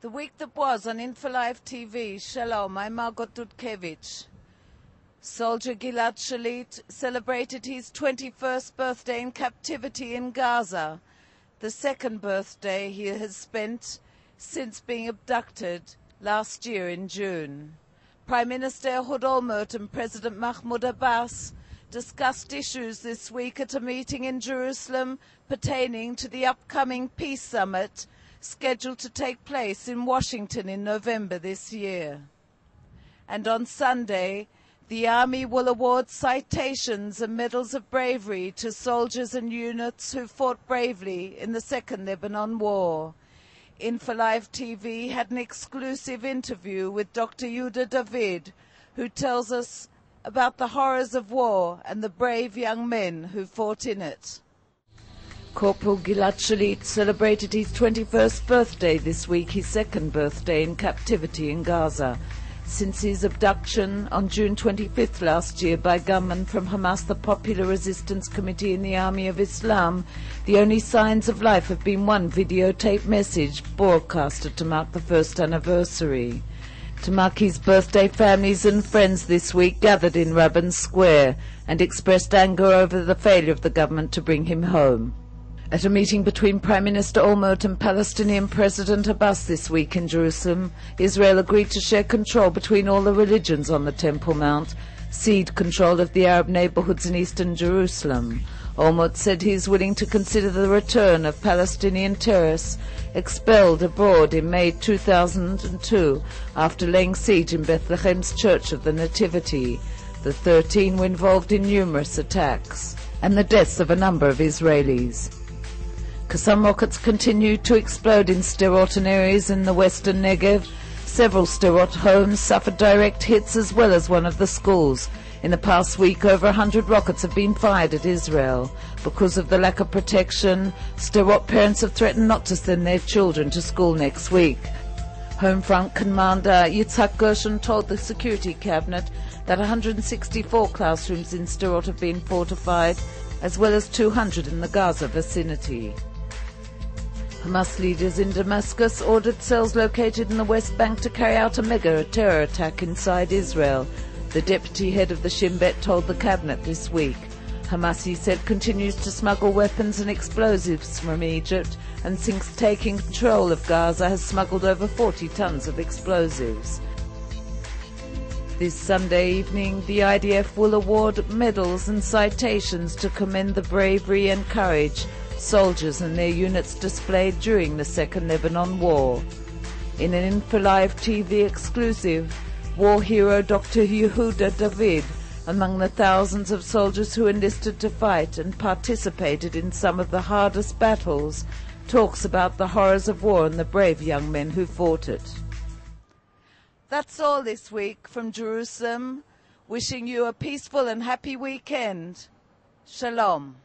The week that was on Infolive TV. Shalom, I'm Margot Dudkevich. Soldier Gilad Schalit celebrated his 21st birthday in captivity in Gaza, the second birthday he has spent since being abducted last year in June. Prime Minister Ehud Olmert and President Mahmoud Abbas discussed issues this week at a meeting in Jerusalem pertaining to the upcoming peace summit scheduled to take place in Washington in November this year. And on Sunday, the Army will award citations and medals of bravery to soldiers and units who fought bravely in the Second Lebanon War. Infolive TV had an exclusive interview with Dr. Yehuda David, who tells us about the horrors of war and the brave young men who fought in it. Corporal Gilad Schalit celebrated his 21st birthday this week, his second birthday in captivity in Gaza. Since his abduction on June 25th last year by gunmen from Hamas, the Popular Resistance Committee in the Army of Islam, the only signs of life have been one videotape message broadcasted to mark the first anniversary. To mark his birthday, families and friends this week gathered in Rabin Square and expressed anger over the failure of the government to bring him home. At a meeting between Prime Minister Olmert and Palestinian President Abbas this week in Jerusalem, Israel agreed to share control between all the religions on the Temple Mount, cede control of the Arab neighborhoods in eastern Jerusalem. Olmert said he is willing to consider the return of Palestinian terrorists expelled abroad in May 2002 after laying siege in Bethlehem's Church of the Nativity. The 13 were involved in numerous attacks and the deaths of a number of Israelis. Qassam rockets continue to explode in Sderot and areas in the western Negev. Several Sderot homes suffered direct hits as well as one of the schools. In the past week, over 100 rockets have been fired at Israel. Because of the lack of protection, Sderot parents have threatened not to send their children to school next week. Homefront Commander Yitzhak Gershon told the Security Cabinet that 164 classrooms in Sderot have been fortified, as well as 200 in the Gaza vicinity. Hamas leaders in Damascus ordered cells located in the West Bank to carry out a mega terror attack inside Israel. The deputy head of the Shin Bet told the cabinet this week. Hamas, he said, continues to smuggle weapons and explosives from Egypt, and since taking control of Gaza has smuggled over 40 tons of explosives. This Sunday evening, the IDF will award medals and citations to commend the bravery and courage soldiers and their units displayed during the Second Lebanon War. In an Infolive TV exclusive, war hero Dr. Yehuda David, among the thousands of soldiers who enlisted to fight and participated in some of the hardest battles, talks about the horrors of war and the brave young men who fought it. That's all this week from Jerusalem. Wishing you a peaceful and happy weekend. Shalom.